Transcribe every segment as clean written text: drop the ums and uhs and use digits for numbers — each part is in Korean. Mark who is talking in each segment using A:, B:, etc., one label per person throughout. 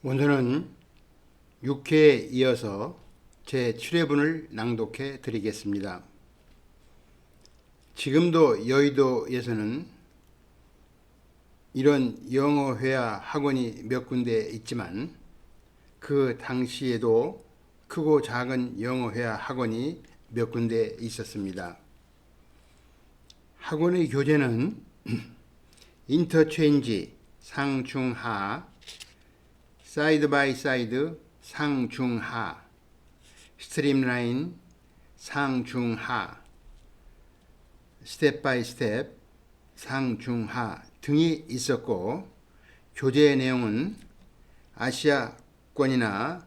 A: 오늘은 6회에 이어서 제 7회분을 낭독해 드리겠습니다. 지금도 여의도에서는 이런 영어 회화 학원이 몇 군데 있지만 그 당시에도 크고 작은 영어 회화 학원이 몇 군데 있었습니다. 학원의 교재는 인터체인지 상중하, 사이드 바이 사이드 상중하, 스트림라인 상중하, 스텝 바이 스텝 상중하 등이 있었고, 교재의 내용은 아시아권이나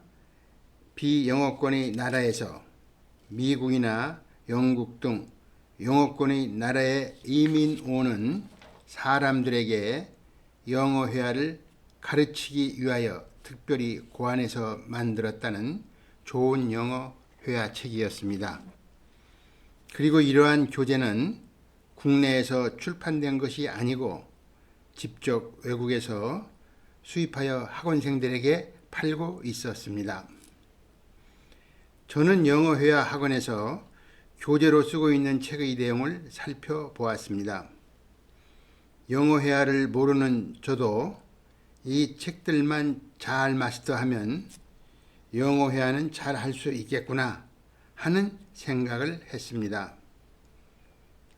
A: 비영어권의 나라에서 미국이나 영국 등 영어권의 나라에 이민 오는 사람들에게 영어 회화를 가르치기 위하여 특별히 고안해서 만들었다는 좋은 영어 회화책이었습니다. 그리고 이러한 교재는 국내에서 출판된 것이 아니고 직접 외국에서 수입하여 학원생들에게 팔고 있었습니다. 저는 영어 회화 학원에서 교재로 쓰고 있는 책의 내용을 살펴보았습니다. 영어 회화를 모르는 저도 이 책들만 잘 마스터하면 영어 회화는 잘 할 수 있겠구나 하는 생각을 했습니다.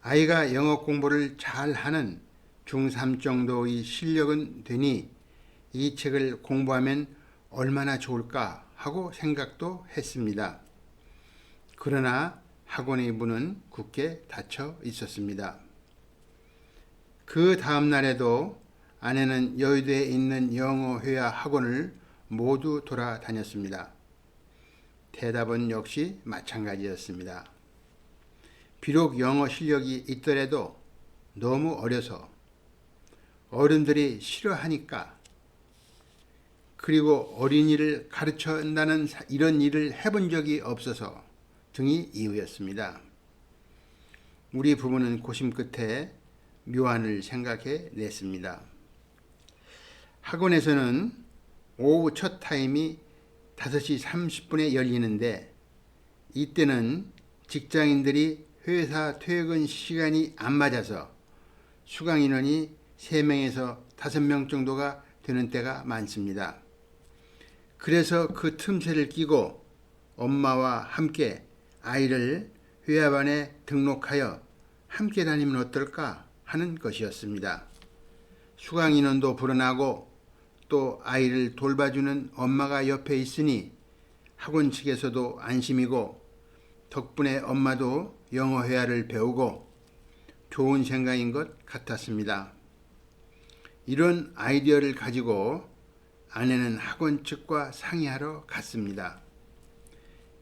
A: 아이가 영어 공부를 잘하는 중3 정도의 실력은 되니 이 책을 공부하면 얼마나 좋을까 하고 생각도 했습니다. 그러나 학원의 문은 굳게 닫혀 있었습니다. 그 다음 날에도 아내는 여의도에 있는 영어 회화 학원을 모두 돌아다녔습니다. 대답은 역시 마찬가지였습니다. 비록 영어 실력이 있더라도 너무 어려서 어른들이 싫어하니까, 그리고 어린이를 가르쳐 한다는 이런 일을 해본 적이 없어서 등이 이유였습니다. 우리 부부는 고심 끝에 묘안을 생각해 냈습니다. 학원에서는 오후 첫 타임이 5시 30분에 열리는데 이때는 직장인들이 회사 퇴근 시간이 안 맞아서 수강 인원이 3명에서 5명 정도가 되는 때가 많습니다. 그래서 그 틈새를 끼고 엄마와 함께 아이를 회화반에 등록하여 함께 다니면 어떨까 하는 것이었습니다. 수강 인원도 불어나고 또 아이를 돌봐주는 엄마가 옆에 있으니 학원 측에서도 안심이고, 덕분에 엄마도 영어 회화를 배우고 좋은 생각인 것 같았습니다. 이런 아이디어를 가지고 아내는 학원 측과 상의하러 갔습니다.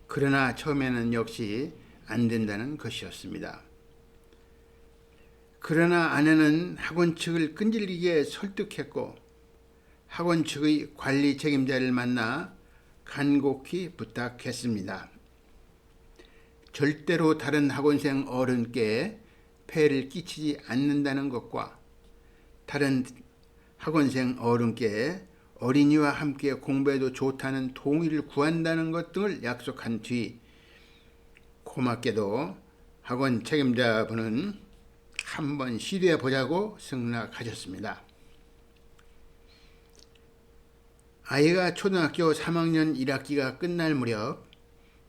A: 그러나 처음에는 역시 안 된다는 것이었습니다. 그러나 아내는 학원 측을 끈질기게 설득했고 학원 측의 관리 책임자를 만나 간곡히 부탁했습니다. 절대로 다른 학원생 어른께 폐해를 끼치지 않는다는 것과 다른 학원생 어른께 어린이와 함께 공부해도 좋다는 동의를 구한다는 것 등을 약속한 뒤 고맙게도 학원 책임자분은 한번 시도해 보자고 승낙하셨습니다. 아이가 초등학교 3학년 1학기가 끝날 무렵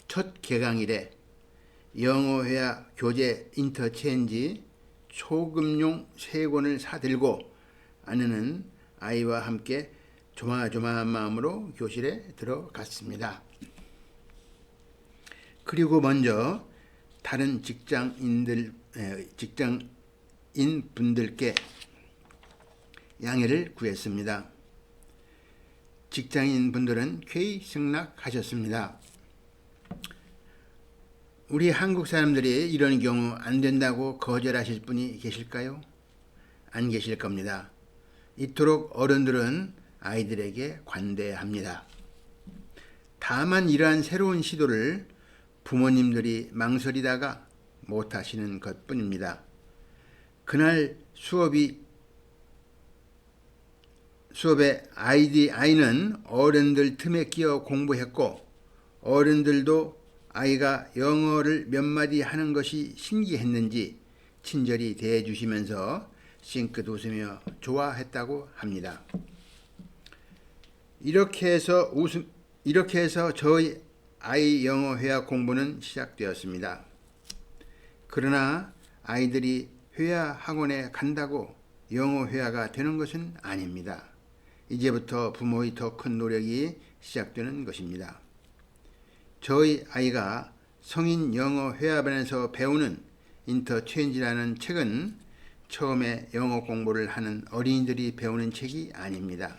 A: 첫 개강일에 영어 회화 교재 인터체인지 초급용 3권을 사들고 아내는 아이와 함께 조마조마한 마음으로 교실에 들어갔습니다. 그리고 먼저 다른 직장인분들께 양해를 구했습니다. 직장인분들은 쾌히 승낙하셨습니다. 우리 한국 사람들이 이런 경우 안 된다고 거절하실 분이 계실까요? 안 계실 겁니다. 이토록 어른들은 아이들에게 관대합니다. 다만 이러한 새로운 시도를 부모님들이 망설이다가 못하시는 것뿐입니다. 그날 수업이 수업에 아이는 어른들 틈에 끼어 공부했고 어른들도 아이가 영어를 몇 마디 하는 것이 신기했는지 친절히 대해주시면서 싱긋 웃으며 좋아했다고 합니다. 이렇게 해서 저희 아이 영어 회화 공부는 시작되었습니다. 그러나 아이들이 회화 학원에 간다고 영어 회화가 되는 것은 아닙니다. 이제부터 부모의 더 큰 노력이 시작되는 것입니다. 저희 아이가 성인 영어 회화반에서 배우는 인터체인지라는 책은 처음에 영어 공부를 하는 어린이들이 배우는 책이 아닙니다.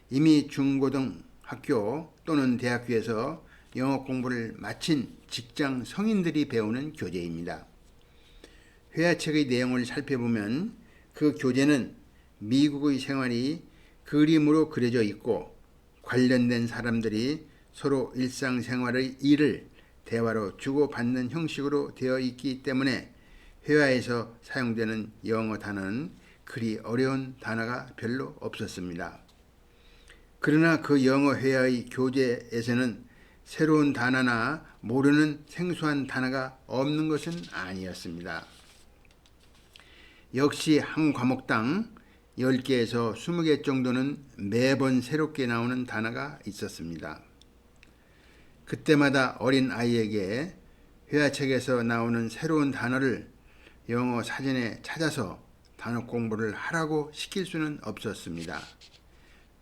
A: 이미 중고등학교 또는 대학교에서 영어 공부를 마친 직장 성인들이 배우는 교재입니다. 회화책의 내용을 살펴보면 그 교재는 미국의 생활이 그림으로 그려져 있고 관련된 사람들이 서로 일상생활의 일을 대화로 주고받는 형식으로 되어 있기 때문에 회화에서 사용되는 영어 단어는 그리 어려운 단어가 별로 없었습니다. 그러나 그 영어 회화의 교재에서는 새로운 단어나 모르는 생소한 단어가 없는 것은 아니었습니다. 역시 한 과목당 10개에서 20개 정도는 매번 새롭게 나오는 단어가 있었습니다. 그때마다 어린 아이에게 회화책에서 나오는 새로운 단어를 영어 사전에 찾아서 단어 공부를 하라고 시킬 수는 없었습니다.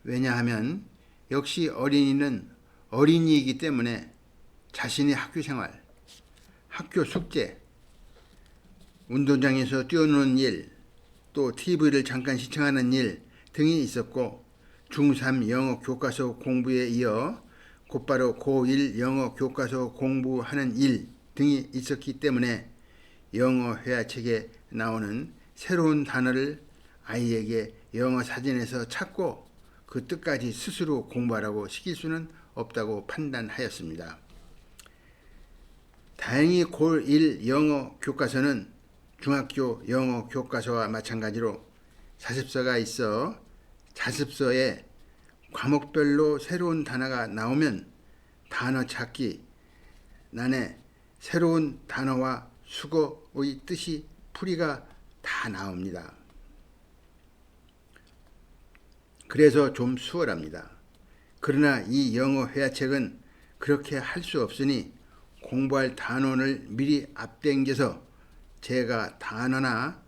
A: 왜냐하면 역시 어린이는 어린이이기 때문에 자신의 학교생활, 학교 숙제, 운동장에서 뛰어노는 일, 또 TV를 잠깐 시청하는 일 등이 있었고 중3 영어 교과서 공부에 이어 곧바로 고1 영어 교과서 공부하는 일 등이 있었기 때문에 영어 회화책에 나오는 새로운 단어를 아이에게 영어 사전에서 찾고 그 뜻까지 스스로 공부하라고 시킬 수는 없다고 판단하였습니다. 다행히 고1 영어 교과서는 중학교 영어 교과서와 마찬가지로 자습서가 있어 자습서에 과목별로 새로운 단어가 나오면 단어 찾기 난에 새로운 단어와 수거의 뜻이 풀이가 다 나옵니다. 그래서 좀 수월합니다. 그러나 이 영어 회화책은 그렇게 할 수 없으니 공부할 단원을 미리 앞당겨서 제가 단어나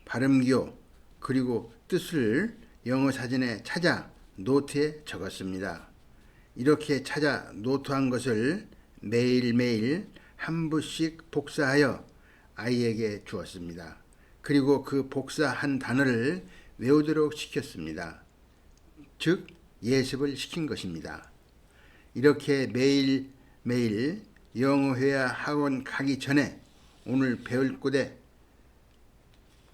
A: 발음기호 그리고 뜻을 영어 사전에 찾아 노트에 적었습니다. 이렇게 찾아 노트한 것을 매일매일 한 부씩 복사하여 아이에게 주었습니다. 그리고 그 복사한 단어를 외우도록 시켰습니다. 즉 예습을 시킨 것입니다. 이렇게 매일매일 영어 회화 학원 가기 전에 오늘 배울 곳에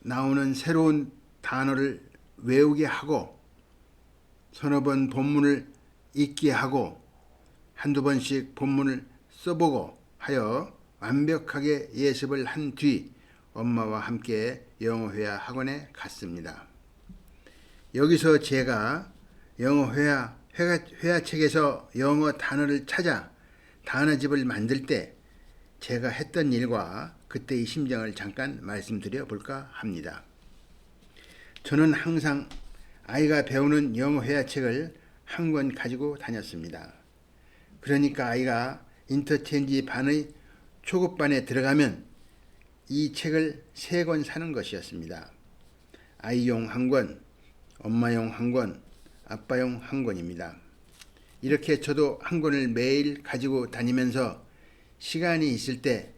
A: 나오는 새로운 단어를 외우게 하고 서너 번 본문을 읽게 하고 한두 번씩 본문을 써보고 하여 완벽하게 예습을 한 뒤 엄마와 함께 영어 회화 학원에 갔습니다. 여기서 제가 영어 회화책에서 영어 단어를 찾아 단어집을 만들 때 제가 했던 일과 그때의 심정을 잠깐 말씀드려 볼까 합니다. 저는 항상 아이가 배우는 영어 회화책을 한 권 가지고 다녔습니다. 그러니까 아이가 인터체인지 반의 초급반에 들어가면 이 책을 3권 사는 것이었습니다. 아이용 1권, 엄마용 1권, 아빠용 1권입니다. 이렇게 저도 1권을 매일 가지고 다니면서 시간이 있을 때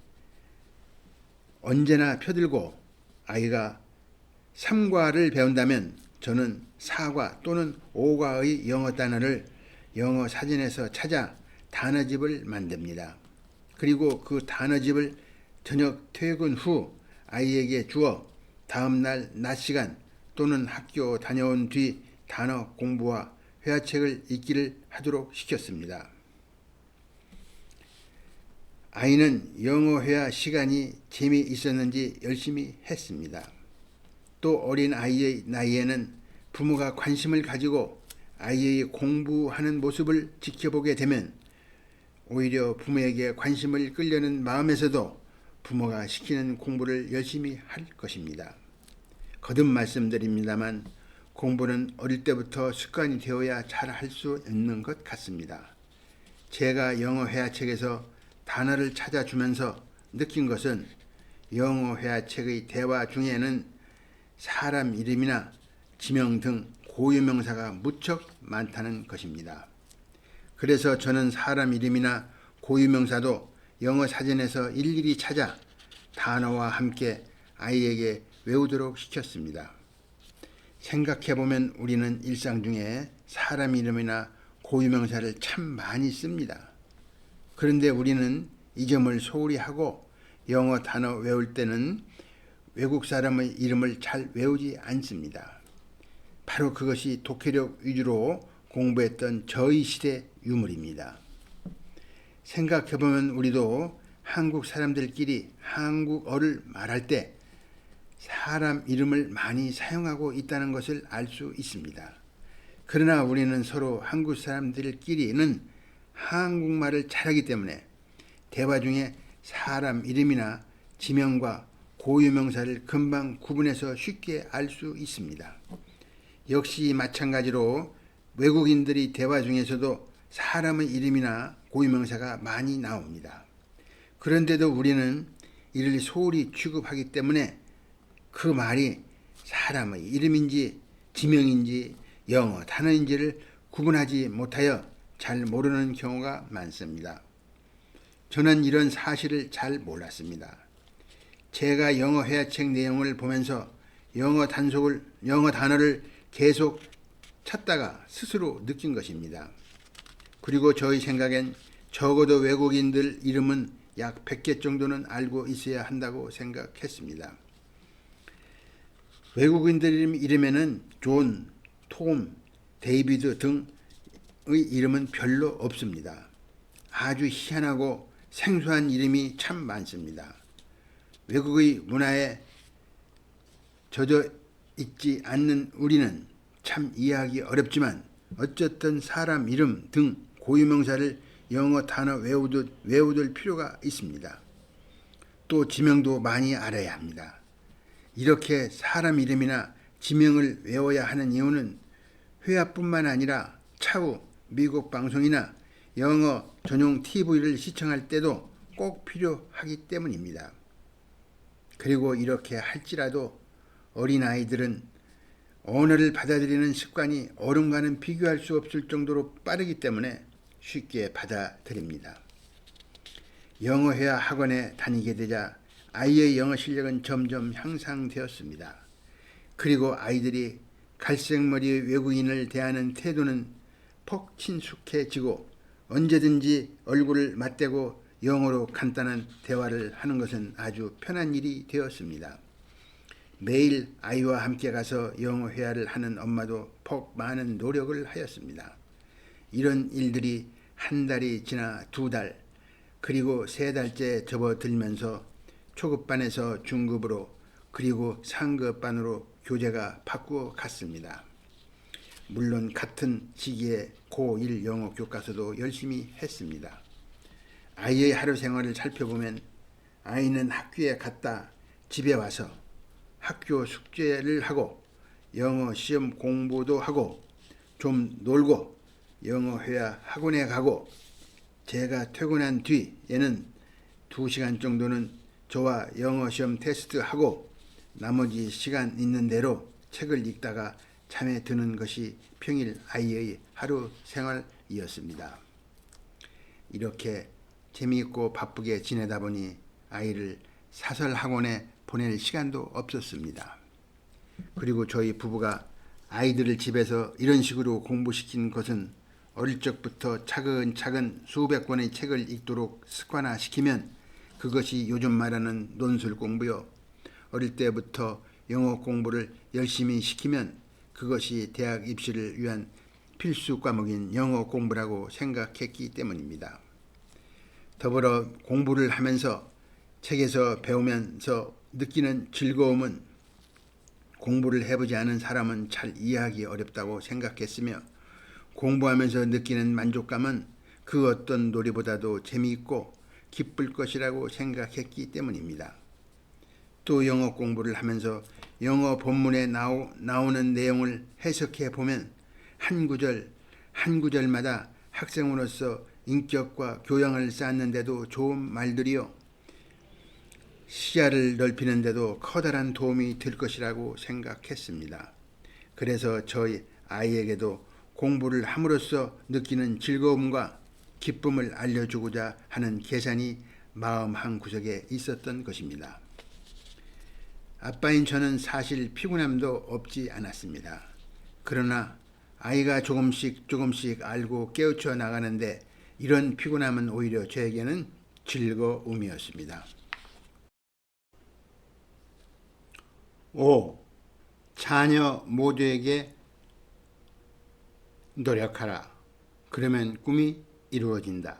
A: 언제나 펴들고 아이가 3과를 배운다면 저는 4과 또는 5과의 영어 단어를 영어 사전에서 찾아 단어집을 만듭니다. 그리고 그 단어집을 저녁 퇴근 후 아이에게 주어 다음날 낮 시간 또는 학교 다녀온 뒤 단어 공부와 회화책을 읽기를 하도록 시켰습니다. 아이는 영어 회화 시간이 재미있었는지 열심히 했습니다. 또 어린 아이의 나이에는 부모가 관심을 가지고 아이의 공부하는 모습을 지켜보게 되면 오히려 부모에게 관심을 끌려는 마음에서도 부모가 시키는 공부를 열심히 할 것입니다. 거듭 말씀드립니다만 공부는 어릴 때부터 습관이 되어야 잘 할 수 있는 것 같습니다. 제가 영어 회화책에서 단어를 찾아주면서 느낀 것은 영어 회화책의 대화 중에는 사람 이름이나 지명 등 고유명사가 무척 많다는 것입니다. 그래서 저는 사람 이름이나 고유명사도 영어 사전에서 일일이 찾아 단어와 함께 아이에게 외우도록 시켰습니다. 생각해보면 우리는 일상 중에 사람 이름이나 고유명사를 참 많이 씁니다. 그런데 우리는 이 점을 소홀히 하고 영어 단어 외울 때는 외국 사람의 이름을 잘 외우지 않습니다. 바로 그것이 독해력 위주로 공부했던 저희 시대 유물입니다. 생각해보면 우리도 한국 사람들끼리 한국어를 말할 때 사람 이름을 많이 사용하고 있다는 것을 알 수 있습니다. 그러나 우리는 서로 한국 사람들끼리는 한국말을 잘하기 때문에 대화 중에 사람 이름이나 지명과 고유명사를 금방 구분해서 쉽게 알 수 있습니다. 역시 마찬가지로 외국인들이 대화 중에서도 사람의 이름이나 고유명사가 많이 나옵니다. 그런데도 우리는 이를 소홀히 취급하기 때문에 그 말이 사람의 이름인지 지명인지 영어 단어인지를 구분하지 못하여 잘 모르는 경우가 많습니다. 저는 이런 사실을 잘 몰랐습니다. 제가 영어 회화책 내용을 보면서 영어 단어를 계속 찾다가 스스로 느낀 것입니다. 그리고 저희 생각엔 적어도 외국인들 이름은 약 100개 정도는 알고 있어야 한다고 생각했습니다. 외국인들 이름에는 존, 톰, 데이비드 등의 이름은 별로 없습니다. 아주 희한하고 생소한 이름이 참 많습니다. 외국의 문화에 젖어 있지 않는 우리는 참 이해하기 어렵지만 어쨌든 사람 이름 등 고유명사를 영어 단어 외우들 필요가 있습니다. 또 지명도 많이 알아야 합니다. 이렇게 사람 이름이나 지명을 외워야 하는 이유는 회화뿐만 아니라 차후 미국 방송이나 영어 전용 TV를 시청할 때도 꼭 필요하기 때문입니다. 그리고 이렇게 할지라도 어린아이들은 언어를 받아들이는 습관이 어른과는 비교할 수 없을 정도로 빠르기 때문에 쉽게 받아들입니다. 영어 회화 학원에 다니게 되자 아이의 영어 실력은 점점 향상되었습니다. 그리고 아이들이 갈색머리 외국인을 대하는 태도는 폭 친숙해지고 언제든지 얼굴을 맞대고 영어로 간단한 대화를 하는 것은 아주 편한 일이 되었습니다. 매일 아이와 함께 가서 영어 회화를 하는 엄마도 폭 많은 노력을 하였습니다. 이런 일들이 한 달이 지나 2달, 그리고 3달째 접어들면서 초급반에서 중급으로 그리고 상급반으로 교재가 바꾸어 갔습니다. 물론 같은 시기에 고1 영어 교과서도 열심히 했습니다. 아이의 하루 생활을 살펴보면 아이는 학교에 갔다 집에 와서 학교 숙제를 하고 영어 시험 공부도 하고 좀 놀고 영어 회화 학원에 가고 제가 퇴근한 뒤에는 2시간 정도는 저와 영어 시험 테스트하고 나머지 시간 있는 대로 책을 읽다가 잠에 드는 것이 평일 아이의 하루 생활이었습니다. 이렇게 재미있고 바쁘게 지내다 보니 아이를 사설 학원에 보낼 시간도 없었습니다. 그리고 저희 부부가 아이들을 집에서 이런 식으로 공부시킨 것은 어릴 적부터 차근차근 수백 권의 책을 읽도록 습관화시키면 그것이 요즘 말하는 논술 공부요. 어릴 때부터 영어 공부를 열심히 시키면 그것이 대학 입시를 위한 필수 과목인 영어 공부라고 생각했기 때문입니다. 더불어 공부를 하면서 책에서 배우면서 느끼는 즐거움은 공부를 해보지 않은 사람은 잘 이해하기 어렵다고 생각했으며 공부하면서 느끼는 만족감은 그 어떤 놀이보다도 재미있고 기쁠 것이라고 생각했기 때문입니다. 또 영어 공부를 하면서 영어 본문에 나오는 내용을 해석해 보면 한 구절 한 구절마다 학생으로서 인격과 교양을 쌓는데도 좋은 말들이요, 시야를 넓히는데도 커다란 도움이 될 것이라고 생각했습니다. 그래서 저희 아이에게도 공부를 함으로써 느끼는 즐거움과 기쁨을 알려주고자 하는 계산이 마음 한구석에 있었던 것입니다. 아빠인 저는 사실 피곤함도 없지 않았습니다. 그러나 아이가 조금씩 알고 깨우쳐 나가는데 이런 피곤함은 오히려 저에게는 즐거움이었습니다. 5. 자녀 모두에게 노력하라. 그러면 꿈이 이루어진다.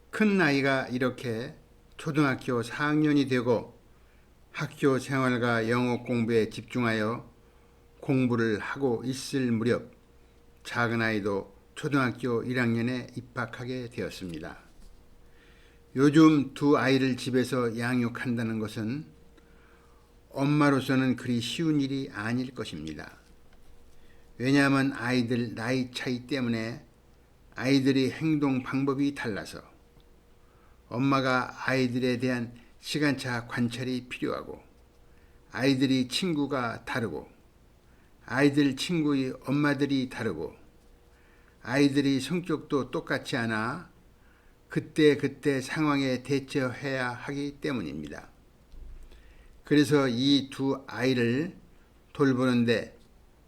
A: 큰 아이가 이렇게 초등학교 4학년이 되고 학교 생활과 영어 공부에 집중하여 공부를 하고 있을 무렵 작은 아이도 초등학교 1학년에 입학하게 되었습니다. 요즘 두 아이를 집에서 양육한다는 것은 엄마로서는 그리 쉬운 일이 아닐 것입니다. 왜냐하면 아이들 나이 차이 때문에 아이들의 행동 방법이 달라서 엄마가 아이들에 대한 시간차 관찰이 필요하고 아이들이 친구가 다르고 아이들 친구의 엄마들이 다르고 아이들이 성격도 똑같지 않아 그때 상황에 대처해야 하기 때문입니다. 그래서 이 두 아이를 돌보는데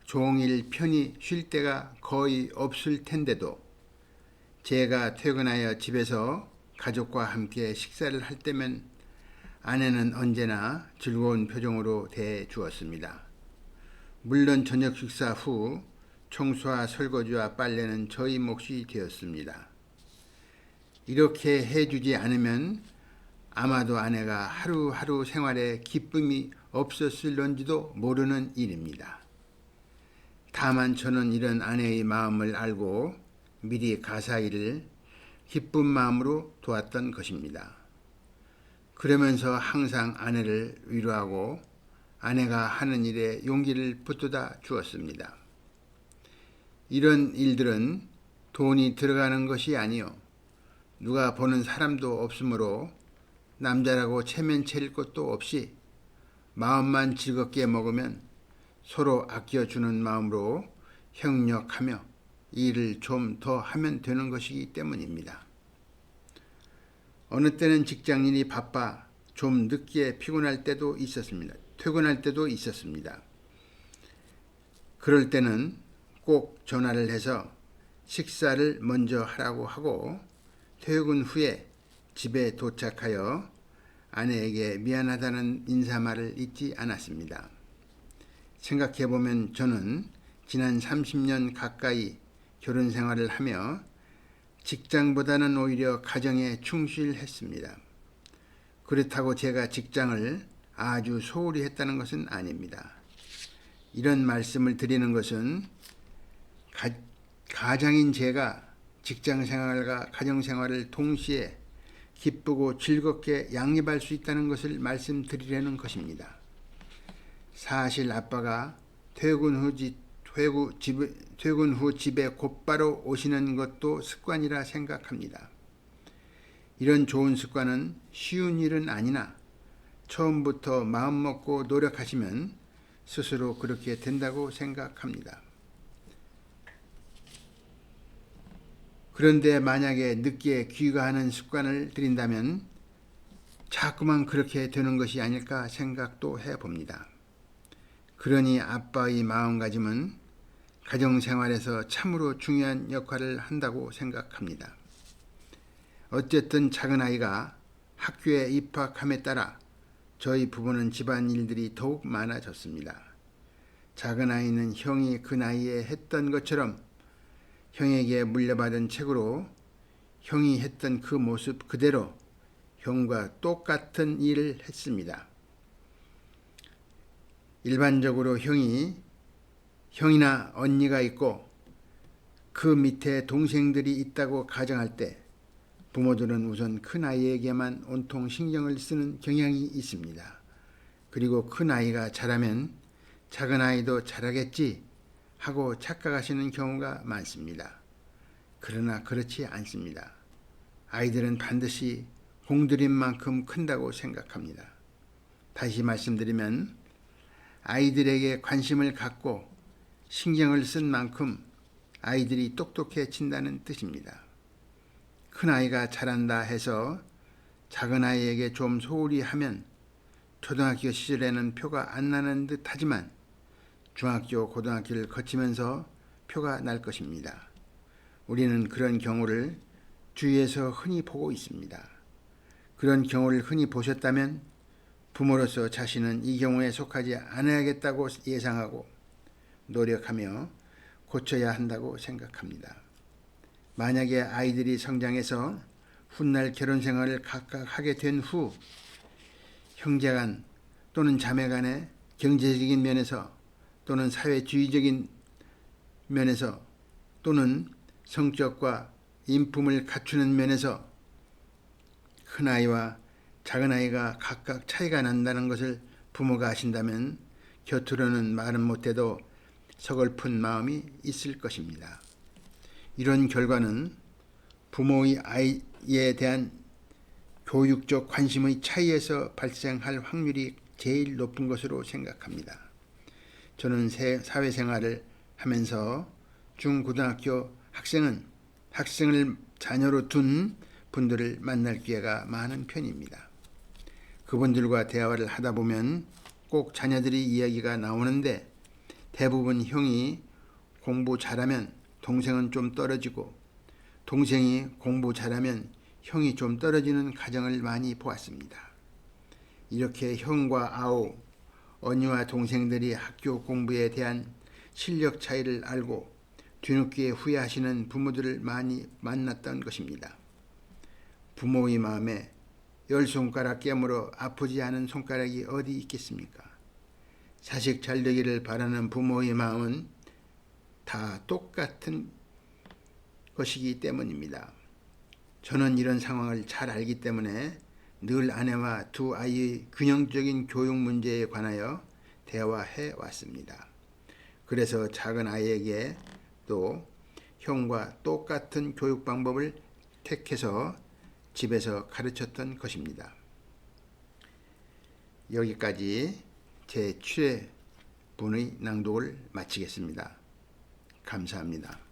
A: 종일 편히 쉴 때가 거의 없을 텐데도 제가 퇴근하여 집에서 가족과 함께 식사를 할 때면 아내는 언제나 즐거운 표정으로 대해주었습니다. 물론 저녁 식사 후 청소와 설거지와 빨래는 저희 몫이 되었습니다. 이렇게 해주지 않으면 아마도 아내가 하루하루 생활에 기쁨이 없었을런지도 모르는 일입니다. 다만 저는 이런 아내의 마음을 알고 미리 가사일을 기쁜 마음으로 도왔던 것입니다. 그러면서 항상 아내를 위로하고 아내가 하는 일에 용기를 붙돋아 주었습니다. 이런 일들은 돈이 들어가는 것이 아니요 누가 보는 사람도 없으므로 남자라고 체면차릴 것도 없이 마음만 즐겁게 먹으면 서로 아껴주는 마음으로 협력하며 일을 좀 더 하면 되는 것이기 때문입니다. 어느 때는 직장인이 바빠 좀 늦게 퇴근할 때도 있었습니다. 그럴 때는 꼭 전화를 해서 식사를 먼저 하라고 하고 퇴근 후에 집에 도착하여 아내에게 미안하다는 인사말을 잊지 않았습니다. 생각해보면 저는 지난 30년 가까이 결혼 생활을 하며 직장보다는 오히려 가정에 충실했습니다. 그렇다고 제가 직장을 아주 소홀히 했다는 것은 아닙니다. 이런 말씀을 드리는 것은 가장인 제가 직장생활과 가정생활을 동시에 기쁘고 즐겁게 양립할 수 있다는 것을 말씀드리려는 것입니다. 사실 아빠가 퇴근 후 집에 곧바로 오시는 것도 습관이라 생각합니다. 이런 좋은 습관은 쉬운 일은 아니나 처음부터 마음먹고 노력하시면 스스로 그렇게 된다고 생각합니다. 그런데 만약에 늦게 귀가하는 습관을 들인다면 자꾸만 그렇게 되는 것이 아닐까 생각도 해봅니다. 그러니 아빠의 마음가짐은 가정생활에서 참으로 중요한 역할을 한다고 생각합니다. 어쨌든 작은 아이가 학교에 입학함에 따라 저희 부부는 집안일들이 더욱 많아졌습니다. 작은 아이는 형이 그 나이에 했던 것처럼 형에게 물려받은 책으로 형이 했던 그 모습 그대로 형과 똑같은 일을 했습니다. 일반적으로 형이나 언니가 있고 그 밑에 동생들이 있다고 가정할 때 부모들은 우선 큰아이에게만 온통 신경을 쓰는 경향이 있습니다. 그리고 큰아이가 자라면 작은아이도 자라겠지 하고 착각하시는 경우가 많습니다. 그러나 그렇지 않습니다. 아이들은 반드시 공들인 만큼 큰다고 생각합니다. 다시 말씀드리면 아이들에게 관심을 갖고 신경을 쓴 만큼 아이들이 똑똑해진다는 뜻입니다. 큰아이가 잘한다 해서 작은아이에게 좀 소홀히 하면 초등학교 시절에는 표가 안 나는 듯 하지만 중학교, 고등학교를 거치면서 표가 날 것입니다. 우리는 그런 경우를 주위에서 흔히 보고 있습니다. 그런 경우를 흔히 보셨다면 부모로서 자신은 이 경우에 속하지 않아야겠다고 예상하고 노력하며 고쳐야 한다고 생각합니다. 만약에 아이들이 성장해서 훗날 결혼 생활을 각각 하게 된 후 형제간 또는 자매간의 경제적인 면에서 또는 사회주의적인 면에서 또는 성격과 인품을 갖추는 면에서 큰아이와 작은아이가 각각 차이가 난다는 것을 부모가 아신다면 곁으로는 말은 못해도 서글픈 마음이 있을 것입니다. 이런 결과는 부모의 아이에 대한 교육적 관심의 차이에서 발생할 확률이 제일 높은 것으로 생각합니다. 저는 사회생활을 하면서 중고등학교 학생을 자녀로 둔 분들을 만날 기회가 많은 편입니다. 그분들과 대화를 하다 보면 꼭 자녀들이 이야기가 나오는데 대부분 형이 공부 잘하면 동생은 좀 떨어지고 동생이 공부 잘하면 형이 좀 떨어지는 가정을 많이 보았습니다. 이렇게 형과 아우, 언니와 동생들이 학교 공부에 대한 실력 차이를 알고 뒤늦게 후회하시는 부모들을 많이 만났던 것입니다. 부모의 마음에 10손가락 깨물어 아프지 않은 손가락이 어디 있겠습니까? 자식 잘 되기를 바라는 부모의 마음은 다 똑같은 것이기 때문입니다. 저는 이런 상황을 잘 알기 때문에 늘 아내와 두 아이의 균형적인 교육 문제에 관하여 대화해 왔습니다. 그래서 작은 아이에게 또 형과 똑같은 교육 방법을 택해서 집에서 가르쳤던 것입니다. 여기까지 제 7회분의 낭독을 마치겠습니다. 감사합니다.